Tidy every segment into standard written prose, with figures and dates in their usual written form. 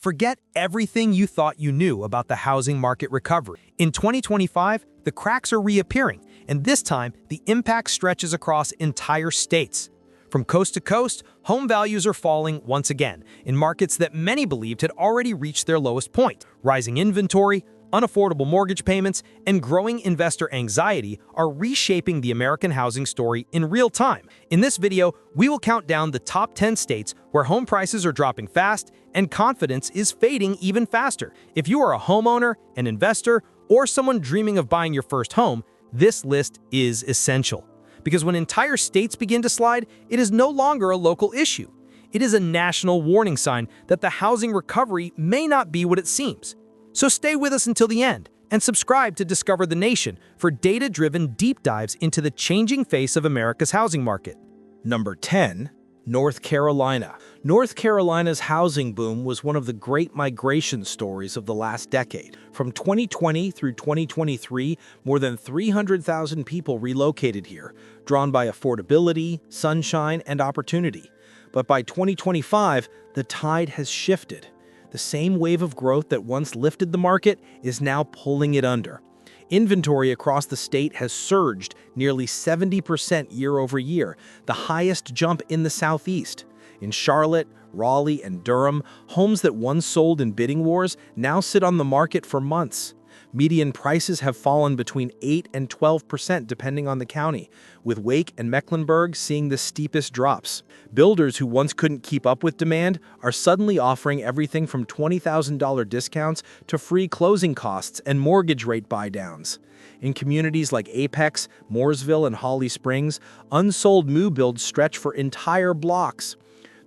Forget everything you thought you knew about the housing market recovery. In 2025, the cracks are reappearing, and this time, the impact stretches across entire states. From coast to coast, home values are falling once again in markets that many believed had already reached their lowest point. Rising inventory, unaffordable mortgage payments, and growing investor anxiety are reshaping the American housing story in real time. In this video, we will count down the top 10 states where home prices are dropping fast and confidence is fading even faster. If you are a homeowner, an investor, or someone dreaming of buying your first home, this list is essential. Because when entire states begin to slide, it is no longer a local issue. It is a national warning sign that the housing recovery may not be what it seems. So stay with us until the end and subscribe to Discover the Nation for data-driven deep dives into the changing face of America's housing market. Number 10. North Carolina. North Carolina's housing boom was one of the great migration stories of the last decade. From 2020 through 2023, more than 300,000 people relocated here, drawn by affordability, sunshine, and opportunity. But by 2025, the tide has shifted. The same wave of growth that once lifted the market is now pulling it under. Inventory across the state has surged nearly 70% year over year, the highest jump in the Southeast. In Charlotte, Raleigh, and Durham, homes that once sold in bidding wars now sit on the market for months. Median prices have fallen between 8 and 12% depending on the county, with Wake and Mecklenburg seeing the steepest drops. Builders who once couldn't keep up with demand are suddenly offering everything from $20,000 discounts to free closing costs and mortgage rate buy-downs. In communities like Apex, Mooresville, and Holly Springs, unsold new builds stretch for entire blocks.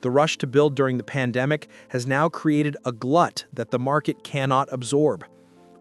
The rush to build during the pandemic has now created a glut that the market cannot absorb.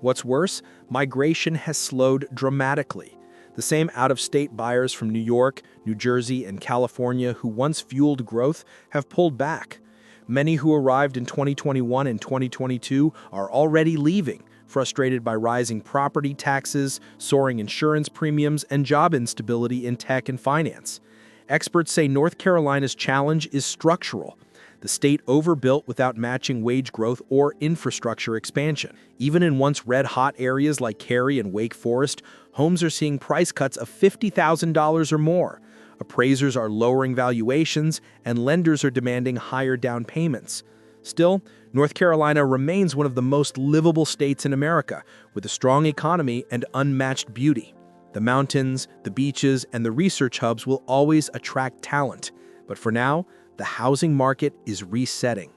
What's worse, migration has slowed dramatically. The same out-of-state buyers from New York, New Jersey, and California who once fueled growth have pulled back. Many who arrived in 2021 and 2022 are already leaving, frustrated by rising property taxes, soaring insurance premiums, and job instability in tech and finance. Experts say North Carolina's challenge is structural. The state overbuilt without matching wage growth or infrastructure expansion. Even in once red-hot areas like Cary and Wake Forest, homes are seeing price cuts of $50,000 or more. Appraisers are lowering valuations, and lenders are demanding higher down payments. Still, North Carolina remains one of the most livable states in America, with a strong economy and unmatched beauty. The mountains, the beaches, and the research hubs will always attract talent. But for now, the housing market is resetting.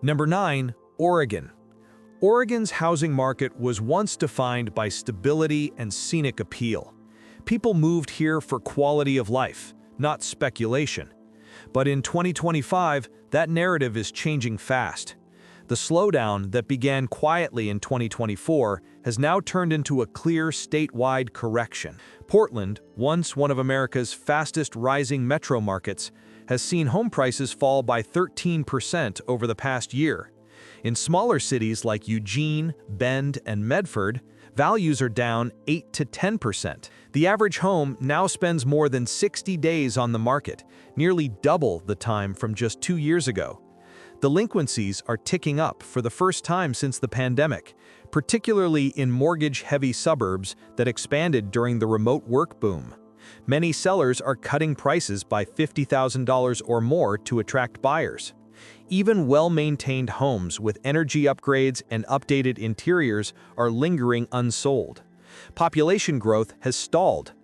Number 9. Oregon. Oregon's housing market was once defined by stability and scenic appeal. People moved here for quality of life, not speculation. But in 2025, that narrative is changing fast. The slowdown that began quietly in 2024 has now turned into a clear statewide correction. Portland, once one of America's fastest rising metro markets, has seen home prices fall by 13% over the past year. In smaller cities like Eugene, Bend, and Medford, values are down 8 to 10%. The average home now spends more than 60 days on the market, nearly double the time from just 2 years ago. Delinquencies are ticking up for the first time since the pandemic, particularly in mortgage-heavy suburbs that expanded during the remote work boom. Many sellers are cutting prices by $50,000 or more to attract buyers. Even well-maintained homes with energy upgrades and updated interiors are lingering unsold. Population growth has stalled.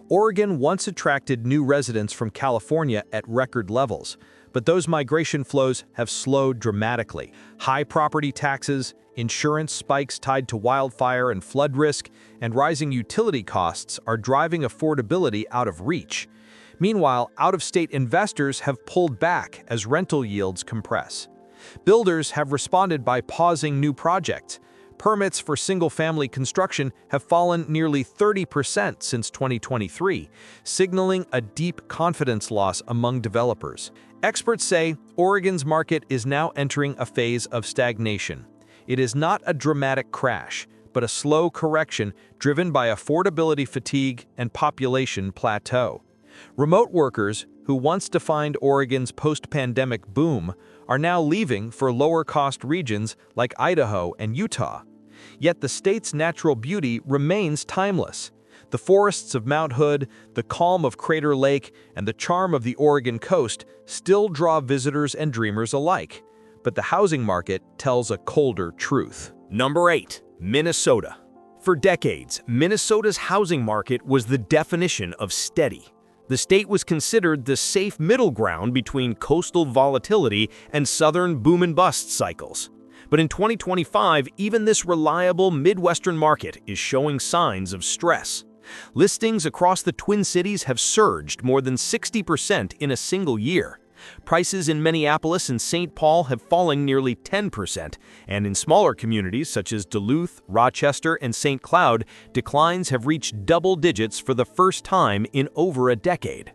Oregon once attracted new residents from California at record levels, but those migration flows have slowed dramatically. High property taxes, insurance spikes tied to wildfire and flood risk, and rising utility costs are driving affordability out of reach. Meanwhile, out-of-state investors have pulled back as rental yields compress. Builders have responded by pausing new projects. Permits for single-family construction have fallen nearly 30% since 2023, signaling a deep confidence loss among developers. Experts say Oregon's market is now entering a phase of stagnation. It is not a dramatic crash, but a slow correction driven by affordability fatigue and population plateau. Remote workers, who once defined Oregon's post-pandemic boom, are now leaving for lower-cost regions like Idaho and Utah. Yet the state's natural beauty remains timeless. The forests of Mount Hood, the calm of Crater Lake, and the charm of the Oregon coast still draw visitors and dreamers alike. But the housing market tells a colder truth. Number 8. Minnesota. For decades, Minnesota's housing market was the definition of steady. The state was considered the safe middle ground between coastal volatility and southern boom-and-bust cycles. But in 2025, even this reliable Midwestern market is showing signs of stress. Listings across the Twin Cities have surged more than 60% in a single year. Prices in Minneapolis and St. Paul have fallen nearly 10%, and in smaller communities such as Duluth, Rochester, and St. Cloud, declines have reached double digits for the first time in over a decade.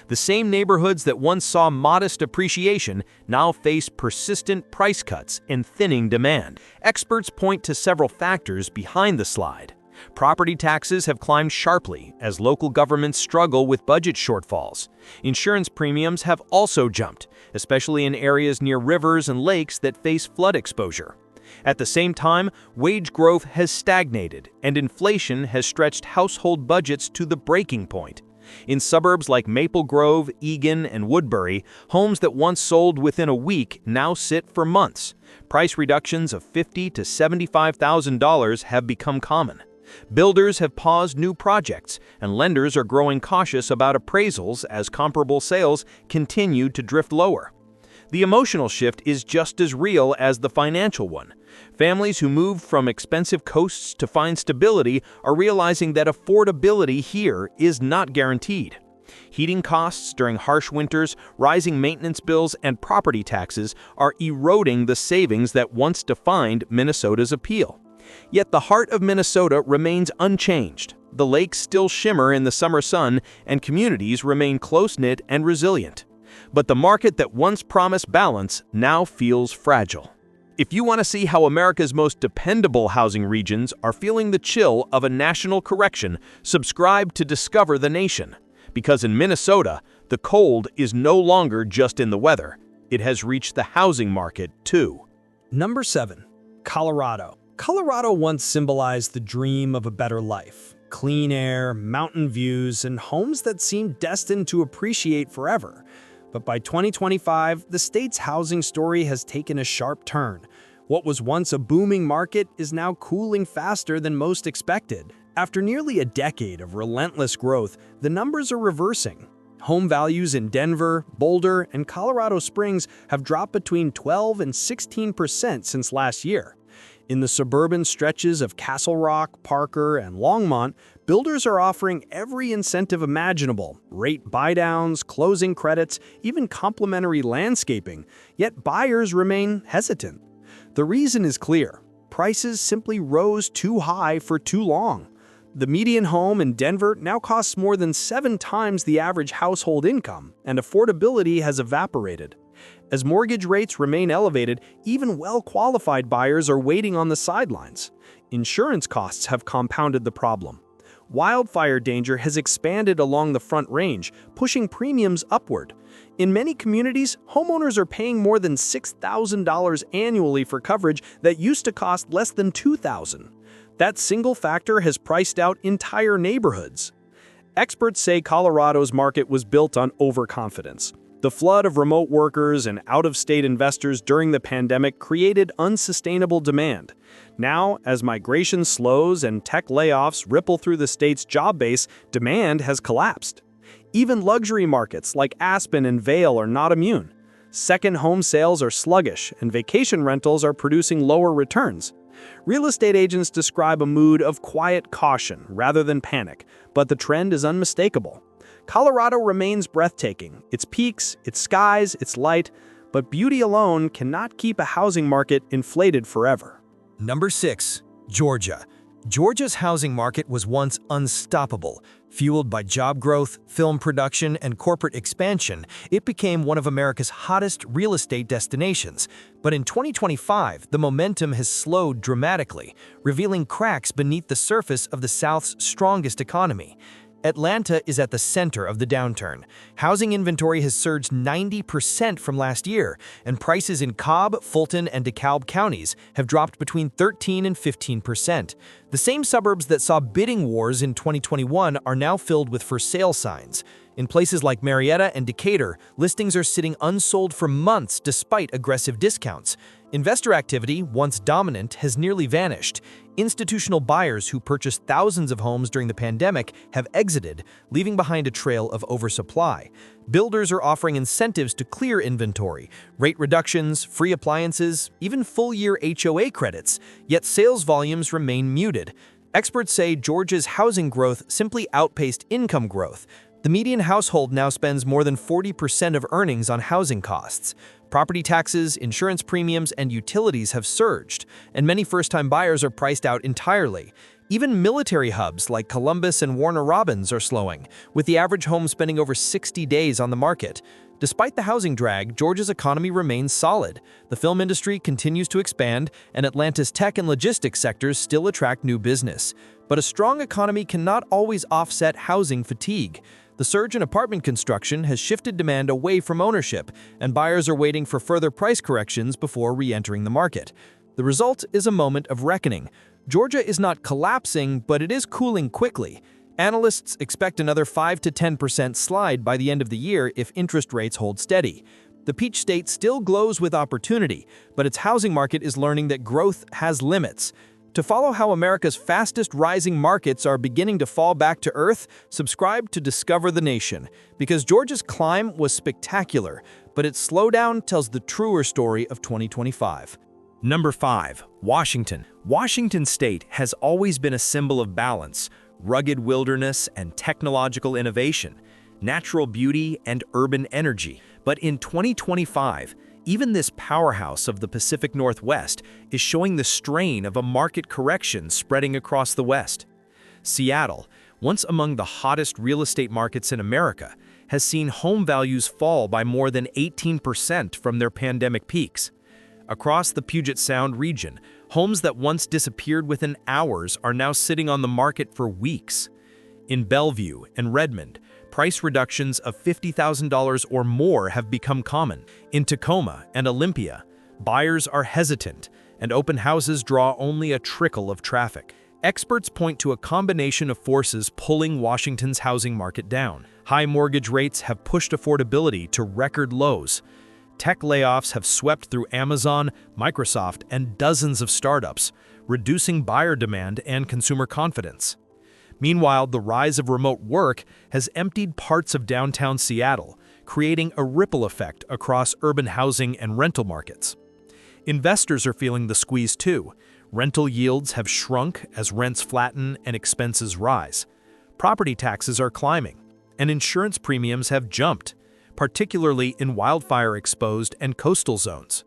The same neighborhoods that once saw modest appreciation now face persistent price cuts and thinning demand. Experts point to several factors behind the slide. Property taxes have climbed sharply as local governments struggle with budget shortfalls. Insurance premiums have also jumped, especially in areas near rivers and lakes that face flood exposure. At the same time, wage growth has stagnated, and inflation has stretched household budgets to the breaking point. In suburbs like Maple Grove, Eagan, and Woodbury, homes that once sold within a week now sit for months. Price reductions of $50,000 to $75,000 have become common. Builders have paused new projects, and lenders are growing cautious about appraisals as comparable sales continue to drift lower. The emotional shift is just as real as the financial one. Families who moved from expensive coasts to find stability are realizing that affordability here is not guaranteed. Heating costs during harsh winters, rising maintenance bills, and property taxes are eroding the savings that once defined Minnesota's appeal. Yet the heart of Minnesota remains unchanged. The lakes still shimmer in the summer sun, and communities remain close-knit and resilient. But the market that once promised balance now feels fragile. If you want to see how America's most dependable housing regions are feeling the chill of a national correction, subscribe to Discover the Nation. Because in Minnesota, the cold is no longer just in the weather. It has reached the housing market, too. Number 7. Colorado. Colorado once symbolized the dream of a better life. Clean air, mountain views, and homes that seemed destined to appreciate forever. But by 2025, the state's housing story has taken a sharp turn. What was once a booming market is now cooling faster than most expected. After nearly a decade of relentless growth, the numbers are reversing. Home values in Denver, Boulder, and Colorado Springs have dropped between 12% and 16% since last year. In the suburban stretches of Castle Rock, Parker, and Longmont, builders are offering every incentive imaginable: rate buydowns, closing credits, even complimentary landscaping, yet buyers remain hesitant. The reason is clear: prices simply rose too high for too long. The median home in Denver now costs more than 7 times the average household income, and affordability has evaporated. As mortgage rates remain elevated, even well-qualified buyers are waiting on the sidelines. Insurance costs have compounded the problem. Wildfire danger has expanded along the Front Range, pushing premiums upward. In many communities, homeowners are paying more than $6,000 annually for coverage that used to cost less than $2,000. That single factor has priced out entire neighborhoods. Experts say Colorado's market was built on overconfidence. The flood of remote workers and out-of-state investors during the pandemic created unsustainable demand. Now, as migration slows and tech layoffs ripple through the state's job base, demand has collapsed. Even luxury markets like Aspen and Vail are not immune. Second home sales are sluggish, and vacation rentals are producing lower returns. Real estate agents describe a mood of quiet caution rather than panic, but the trend is unmistakable. Colorado remains breathtaking. Its peaks, its skies, its light, but beauty alone cannot keep a housing market inflated forever. Number 6. Georgia. Georgia's housing market was once unstoppable. Fueled by job growth, film production, and corporate expansion, it became one of America's hottest real estate destinations. But in 2025, the momentum has slowed dramatically, revealing cracks beneath the surface of the South's strongest economy. Atlanta is at the center of the downturn. Housing inventory has surged 90% from last year, and prices in Cobb, Fulton, and DeKalb counties have dropped between 13 and 15%. The same suburbs that saw bidding wars in 2021 are now filled with for sale signs. In places like Marietta and Decatur, listings are sitting unsold for months despite aggressive discounts. Investor activity, once dominant, has nearly vanished. Institutional buyers who purchased thousands of homes during the pandemic have exited, leaving behind a trail of oversupply. Builders are offering incentives to clear inventory, rate reductions, free appliances, even full-year HOA credits, yet sales volumes remain muted. Experts say Georgia's housing growth simply outpaced income growth. The median household now spends more than 40% of earnings on housing costs. Property taxes, insurance premiums, and utilities have surged, and many first-time buyers are priced out entirely. Even military hubs like Columbus and Warner Robins are slowing, with the average home spending over 60 days on the market. Despite the housing drag, Georgia's economy remains solid. The film industry continues to expand, and Atlanta's tech and logistics sectors still attract new business. But a strong economy cannot always offset housing fatigue. The surge in apartment construction has shifted demand away from ownership, and buyers are waiting for further price corrections before re-entering the market. The result is a moment of reckoning. Georgia is not collapsing, but it is cooling quickly. Analysts expect another 5 to 10% slide by the end of the year if interest rates hold steady. The Peach State still glows with opportunity, but its housing market is learning that growth has limits. To follow how America's fastest rising markets are beginning to fall back to earth, subscribe to Discover the Nation, because Georgia's climb was spectacular, but its slowdown tells the truer story of 2025. Number 5. Washington. Washington State has always been a symbol of balance, rugged wilderness and technological innovation, natural beauty and urban energy. But in 2025, even this powerhouse of the Pacific Northwest is showing the strain of a market correction spreading across the West. Seattle, once among the hottest real estate markets in America, has seen home values fall by more than 18% from their pandemic peaks. Across the Puget Sound region, homes that once disappeared within hours are now sitting on the market for weeks. In Bellevue and Redmond, price reductions of $50,000 or more have become common. In Tacoma and Olympia, buyers are hesitant, and open houses draw only a trickle of traffic. Experts point to a combination of forces pulling Washington's housing market down. High mortgage rates have pushed affordability to record lows. Tech layoffs have swept through Amazon, Microsoft, and dozens of startups, reducing buyer demand and consumer confidence. Meanwhile, the rise of remote work has emptied parts of downtown Seattle, creating a ripple effect across urban housing and rental markets. Investors are feeling the squeeze too. Rental yields have shrunk as rents flatten and expenses rise. Property taxes are climbing, and insurance premiums have jumped, particularly in wildfire-exposed and coastal zones.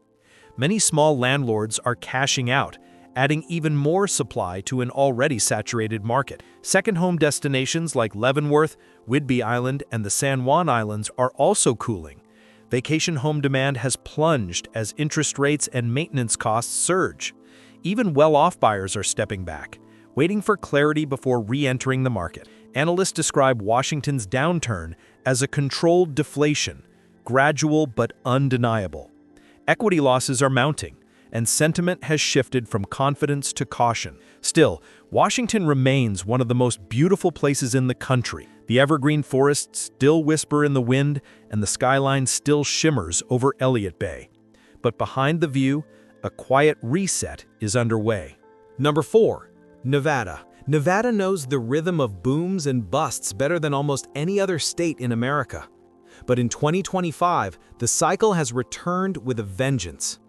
Many small landlords are cashing out, adding even more supply to an already saturated market. Second home destinations like Leavenworth, Whidbey Island, and the San Juan Islands are also cooling. Vacation home demand has plunged as interest rates and maintenance costs surge. Even well-off buyers are stepping back, waiting for clarity before re-entering the market. Analysts describe Washington's downturn as a controlled deflation, gradual but undeniable. Equity losses are mounting, and sentiment has shifted from confidence to caution. Still, Washington remains one of the most beautiful places in the country. The evergreen forests still whisper in the wind, and the skyline still shimmers over Elliott Bay. But behind the view, a quiet reset is underway. Number 4. Nevada. Nevada knows the rhythm of booms and busts better than almost any other state in America. But in 2025, the cycle has returned with a vengeance.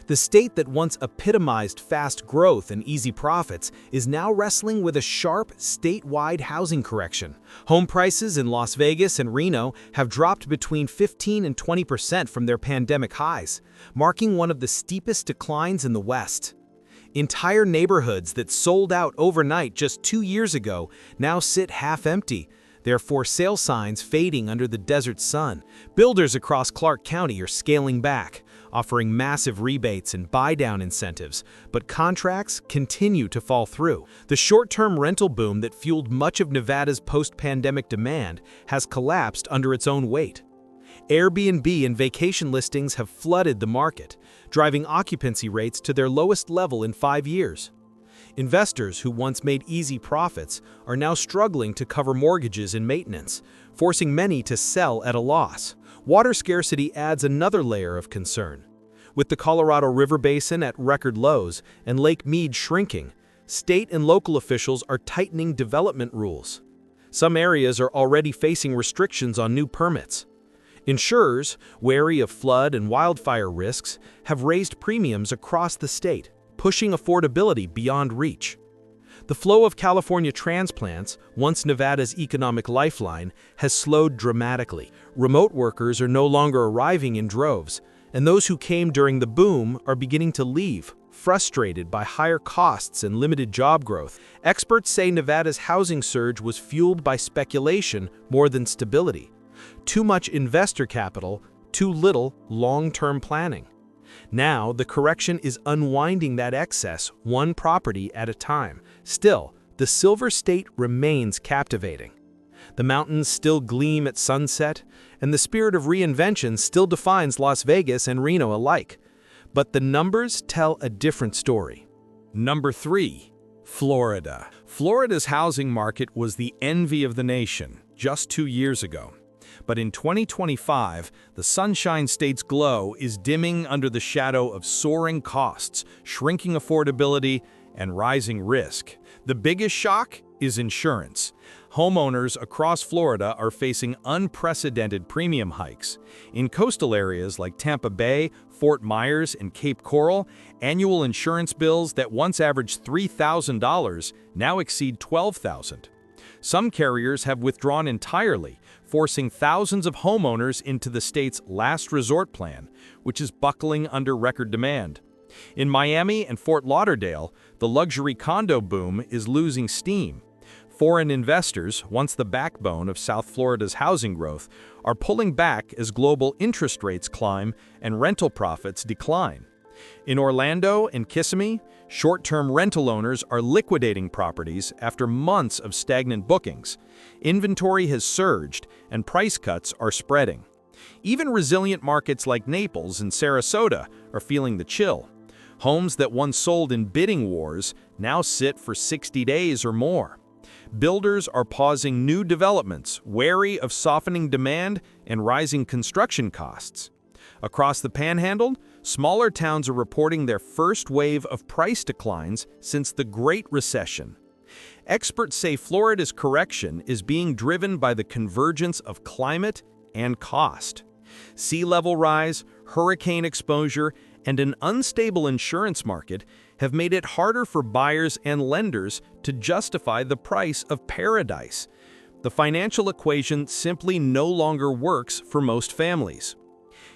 The state that once epitomized fast growth and easy profits is now wrestling with a sharp statewide housing correction. Home prices in Las Vegas and Reno have dropped between 15 and 20% from their pandemic highs, marking one of the steepest declines in the West. Entire neighborhoods that sold out overnight just 2 years ago now sit half-empty, their for sale signs fading under the desert sun. Builders across Clark County are scaling back, offering massive rebates and buy-down incentives, but contracts continue to fall through. The short-term rental boom that fueled much of Nevada's post-pandemic demand has collapsed under its own weight. Airbnb and vacation listings have flooded the market, driving occupancy rates to their lowest level in 5 years. Investors who once made easy profits are now struggling to cover mortgages and maintenance, forcing many to sell at a loss. Water scarcity adds another layer of concern. With the Colorado River Basin at record lows and Lake Mead shrinking, state and local officials are tightening development rules. Some areas are already facing restrictions on new permits. Insurers, wary of flood and wildfire risks, have raised premiums across the state, pushing affordability beyond reach. The flow of California transplants, once Nevada's economic lifeline, has slowed dramatically. Remote workers are no longer arriving in droves, and those who came during the boom are beginning to leave, frustrated by higher costs and limited job growth. Experts say Nevada's housing surge was fueled by speculation more than stability. Too much investor capital, too little long-term planning. Now, the correction is unwinding that excess, one property at a time. Still, the Silver State remains captivating. The mountains still gleam at sunset, and the spirit of reinvention still defines Las Vegas and Reno alike. But the numbers tell a different story. Number 3. Florida. Florida's housing market was the envy of the nation just 2 years ago. But in 2025, the Sunshine State's glow is dimming under the shadow of soaring costs, shrinking affordability, and rising risk. The biggest shock is insurance. Homeowners across Florida are facing unprecedented premium hikes. In coastal areas like Tampa Bay, Fort Myers, and Cape Coral, annual insurance bills that once averaged $3,000 now exceed $12,000. Some carriers have withdrawn entirely, forcing thousands of homeowners into the state's last resort plan, which is buckling under record demand. In Miami and Fort Lauderdale, the luxury condo boom is losing steam. Foreign investors, once the backbone of South Florida's housing growth, are pulling back as global interest rates climb and rental profits decline. In Orlando and Kissimmee, short-term rental owners are liquidating properties after months of stagnant bookings. Inventory has surged, and price cuts are spreading. Even resilient markets like Naples and Sarasota are feeling the chill. Homes that once sold in bidding wars now sit for 60 days or more. Builders are pausing new developments, wary of softening demand and rising construction costs. Across the Panhandle, smaller towns are reporting their first wave of price declines since the Great Recession. Experts say Florida's correction is being driven by the convergence of climate and cost. Sea level rise, hurricane exposure, and an unstable insurance market have made it harder for buyers and lenders to justify the price of paradise. The financial equation simply no longer works for most families.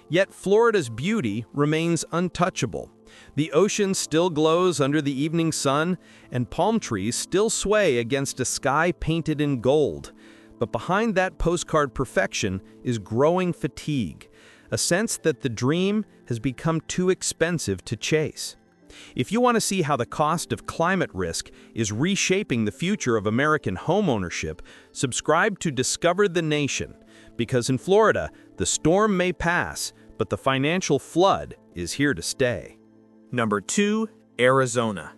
Yet Florida's beauty remains untouchable. The ocean still glows under the evening sun, and palm trees still sway against a sky painted in gold. But behind that postcard perfection is growing fatigue, a sense that the dream has become too expensive to chase. If you want to see how the cost of climate risk is reshaping the future of American homeownership, subscribe to Discover the Nation, because in Florida, the storm may pass, but the financial flood is here to stay. Number 2. Arizona.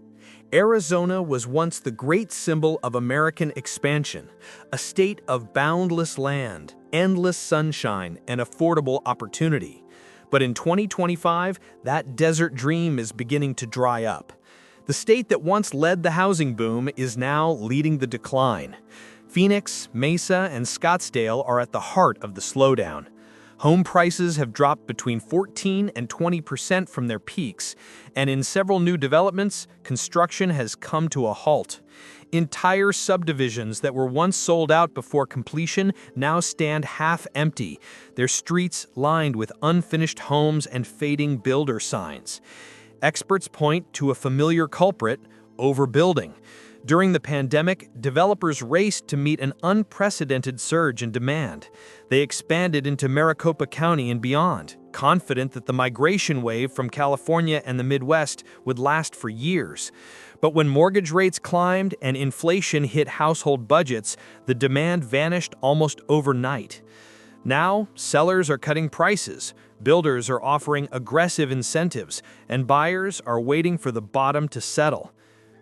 Arizona was once the great symbol of American expansion, a state of boundless land, endless sunshine, and affordable opportunity. But in 2025, that desert dream is beginning to dry up. The state that once led the housing boom is now leading the decline. Phoenix, Mesa, and Scottsdale are at the heart of the slowdown. Home prices have dropped between 14% and 20% from their peaks, and in several new developments, construction has come to a halt. Entire subdivisions that were once sold out before completion now stand half empty, their streets lined with unfinished homes and fading builder signs. Experts point to a familiar culprit: overbuilding. During the pandemic, developers raced to meet an unprecedented surge in demand. They expanded into Maricopa County and beyond, confident that the migration wave from California and the Midwest would last for years. But when mortgage rates climbed and inflation hit household budgets, the demand vanished almost overnight. Now, sellers are cutting prices, builders are offering aggressive incentives, and buyers are waiting for the bottom to settle.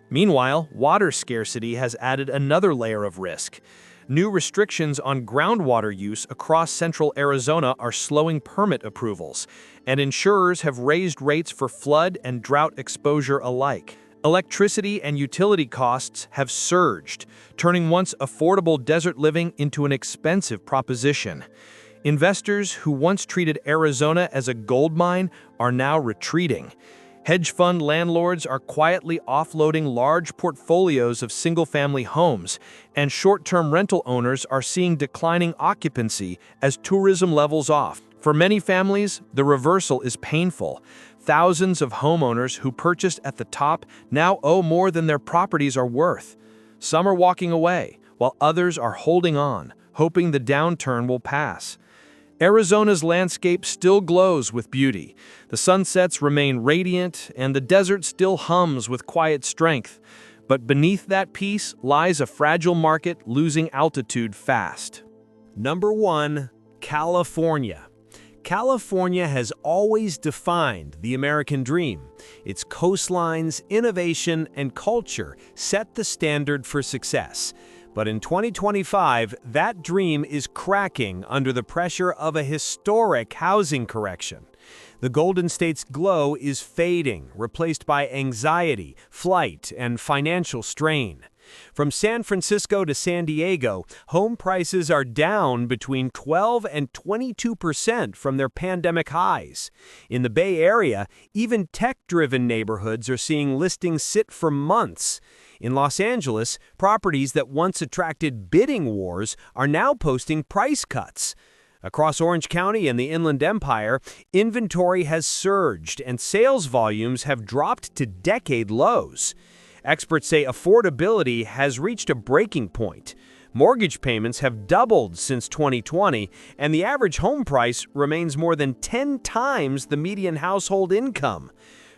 Meanwhile, water scarcity has added another layer of risk. New restrictions on groundwater use across central Arizona are slowing permit approvals, and insurers have raised rates for flood and drought exposure alike. Electricity and utility costs have surged, turning once affordable desert living into an expensive proposition. Investors who once treated Arizona as a gold mine are now retreating. Hedge fund landlords are quietly offloading large portfolios of single-family homes, and short-term rental owners are seeing declining occupancy as tourism levels off. For many families, the reversal is painful. Thousands of homeowners who purchased at the top now owe more than their properties are worth. Some are walking away, while others are holding on, hoping the downturn will pass. Arizona's landscape still glows with beauty. The sunsets remain radiant, and the desert still hums with quiet strength. But beneath that peace lies a fragile market losing altitude fast. Number 1. California. California has always defined the American dream. Its coastlines, innovation, and culture set the standard for success. But in 2025, that dream is cracking under the pressure of a historic housing correction. The Golden State's glow is fading, replaced by anxiety, flight, and financial strain. From San Francisco to San Diego, home prices are down between 12 and 22% from their pandemic highs. In the Bay Area, even tech-driven neighborhoods are seeing listings sit for months. In Los Angeles, properties that once attracted bidding wars are now posting price cuts. Across Orange County and the Inland Empire, inventory has surged and sales volumes have dropped to decade lows. Experts say affordability has reached a breaking point. Mortgage payments have doubled since 2020, and the average home price remains more than 10 times the median household income.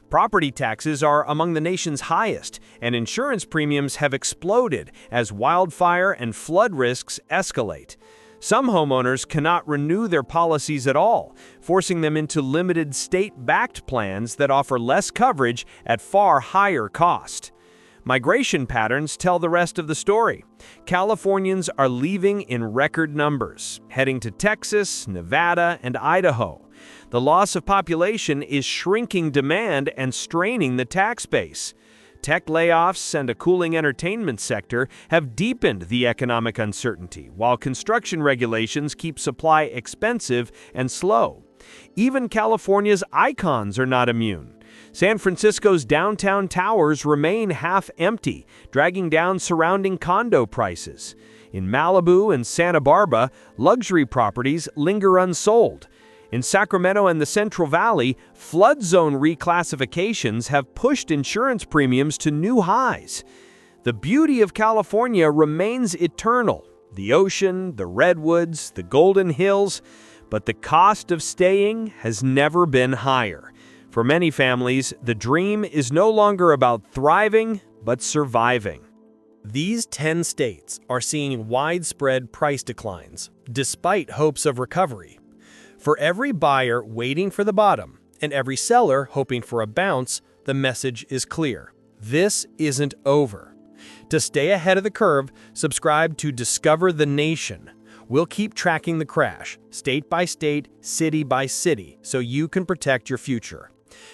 Property taxes are among the nation's highest, and insurance premiums have exploded as wildfire and flood risks escalate. Some homeowners cannot renew their policies at all, forcing them into limited state-backed plans that offer less coverage at far higher cost. Migration patterns tell the rest of the story. Californians are leaving in record numbers, heading to Texas, Nevada, and Idaho. The loss of population is shrinking demand and straining the tax base. Tech layoffs and a cooling entertainment sector have deepened the economic uncertainty, while construction regulations keep supply expensive and slow. Even California's icons are not immune. San Francisco's downtown towers remain half empty, dragging down surrounding condo prices. In Malibu and Santa Barbara, luxury properties linger unsold. In Sacramento and the Central Valley, flood zone reclassifications have pushed insurance premiums to new highs. The beauty of California remains eternal: the ocean, the redwoods, the golden hills, but the cost of staying has never been higher. For many families, the dream is no longer about thriving, but surviving. These 10 states are seeing widespread price declines, despite hopes of recovery. For every buyer waiting for the bottom and every seller hoping for a bounce, the message is clear: this isn't over. To stay ahead of the curve, subscribe to Discover the Nation. We'll keep tracking the crash, state by state, city by city, so you can protect your future.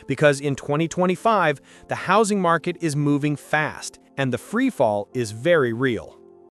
Because in 2025, the housing market is moving fast, and the free fall is very real.